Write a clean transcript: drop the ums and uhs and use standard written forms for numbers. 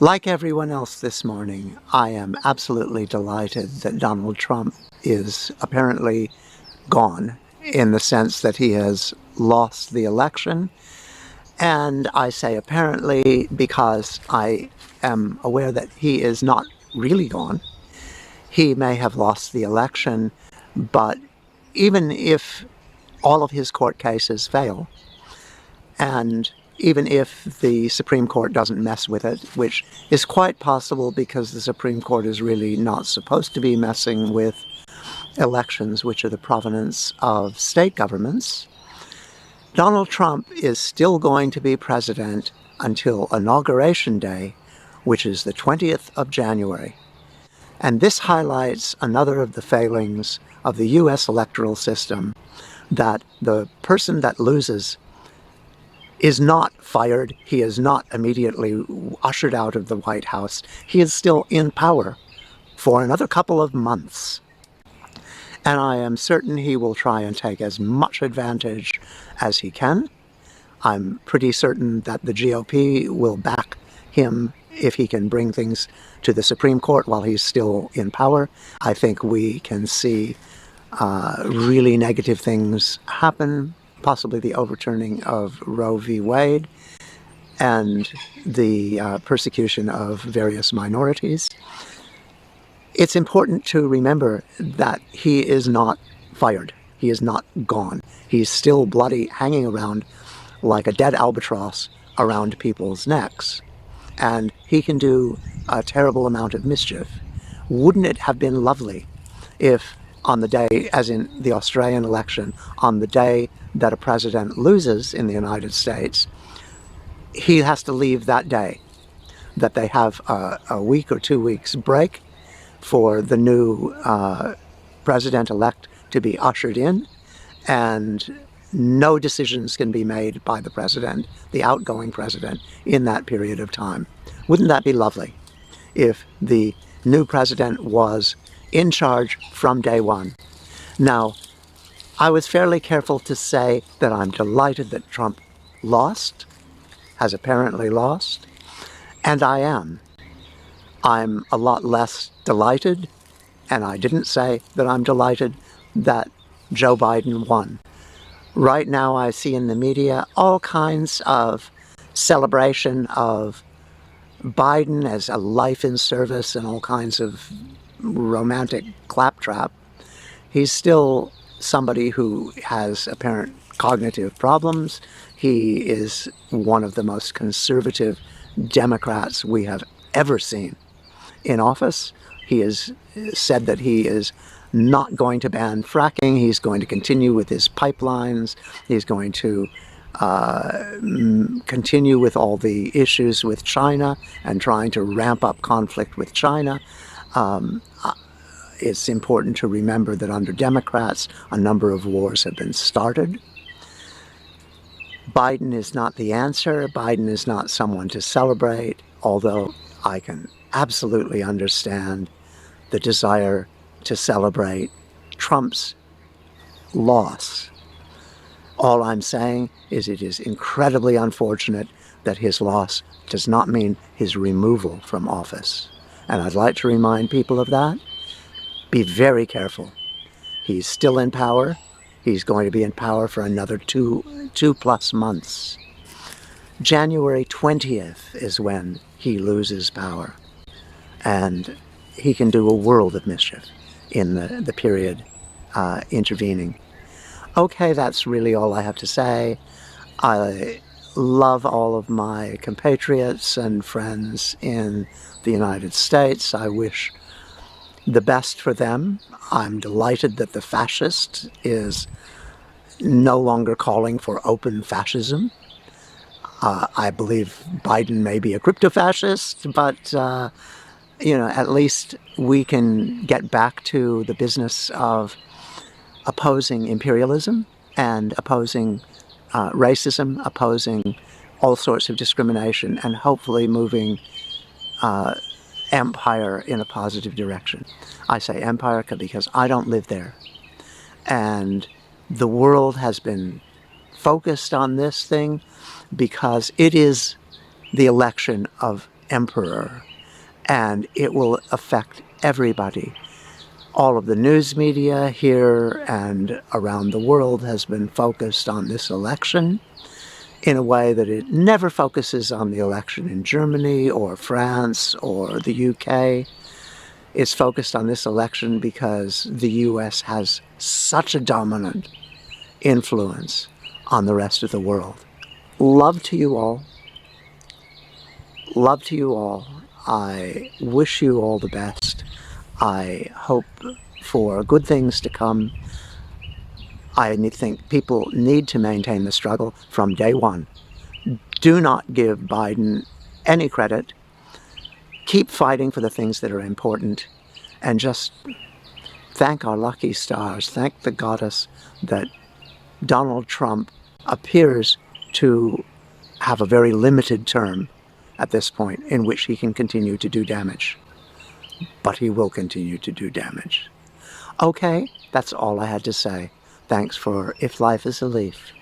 Like everyone else this morning, I am absolutely delighted that Donald Trump is apparently gone, in the sense that he has lost the election. And I say apparently because I am aware that he is not really gone. He may have lost the election, but even if all of his court cases fail, and even if the Supreme Court doesn't mess with it, which is quite possible because the Supreme Court is really not supposed to be messing with elections, which are the provenance of state governments, Donald Trump is still going to be president until Inauguration Day, which is the 20th of January. And this highlights another of the failings of the U.S. electoral system, that the person that loses is not fired. He is not immediately ushered out of the White House. He is still in power for another couple of months. And I am certain he will try and take as much advantage as he can. I'm pretty certain that the GOP will back him if he can bring things to the Supreme Court while he's still in power. I think we can see really negative things happen, possibly the overturning of Roe v. Wade and the persecution of various minorities. It's important to remember that he is not fired. He is not gone. He's still bloody, hanging around like a dead albatross around people's necks. And he can do a terrible amount of mischief. Wouldn't it have been lovely if on the day, as in the Australian election, on the day that a president loses in the United States, he has to leave that day, that they have a week or 2 weeks break for the new president-elect to be ushered in, and no decisions can be made by the president, the outgoing president, in that period of time. Wouldn't that be lovely if the new president was in charge from day one? Now, I was fairly careful to say that I'm delighted that Trump lost, has apparently lost, and I am. I'm a lot less delighted, and I didn't say that I'm delighted that Joe Biden won. Right now I see in the media all kinds of celebration of Biden as a life in service and all kinds of romantic claptrap. He's still somebody who has apparent cognitive problems. He is one of the most conservative Democrats we have ever seen in office. He has said that he is not going to ban fracking. He's going to continue with his pipelines. He's going to continue with all the issues with China and trying to ramp up conflict with China. It's important to remember that under Democrats, a number of wars have been started. Biden is not the answer. Biden is not someone to celebrate, although I can absolutely understand the desire to celebrate Trump's loss. All I'm saying is it is incredibly unfortunate that his loss does not mean his removal from office. And I'd like to remind people of that. Be very careful. He's still in power. He's going to be in power for another two plus months. January 20th is when he loses power. And he can do a world of mischief in the period intervening. Okay, that's really all I have to say. I love all of my compatriots and friends in the United States. I wish the best for them. I'm delighted that the fascist is no longer calling for open fascism. I believe Biden may be a crypto-fascist, but at least we can get back to the business of opposing imperialism and opposing racism, opposing all sorts of discrimination, and hopefully moving empire in a positive direction. I say empire because I don't live there. And the world has been focused on this thing because it is the election of emperor, and it will affect everybody. All of the news media here and around the world has been focused on this election in a way that it never focuses on the election in Germany or France or the UK. It's focused on this election because the US has such a dominant influence on the rest of the world. Love to you all. Love to you all. I wish you all the best. I hope for good things to come. I think people need to maintain the struggle from day one. Do not give Biden any credit. Keep fighting for the things that are important, and just thank our lucky stars, thank the goddess that Donald Trump appears to have a very limited term at this point in which he can continue to do damage. But he will continue to do damage. Okay, that's all I had to say. Thanks for If Life is a Leaf.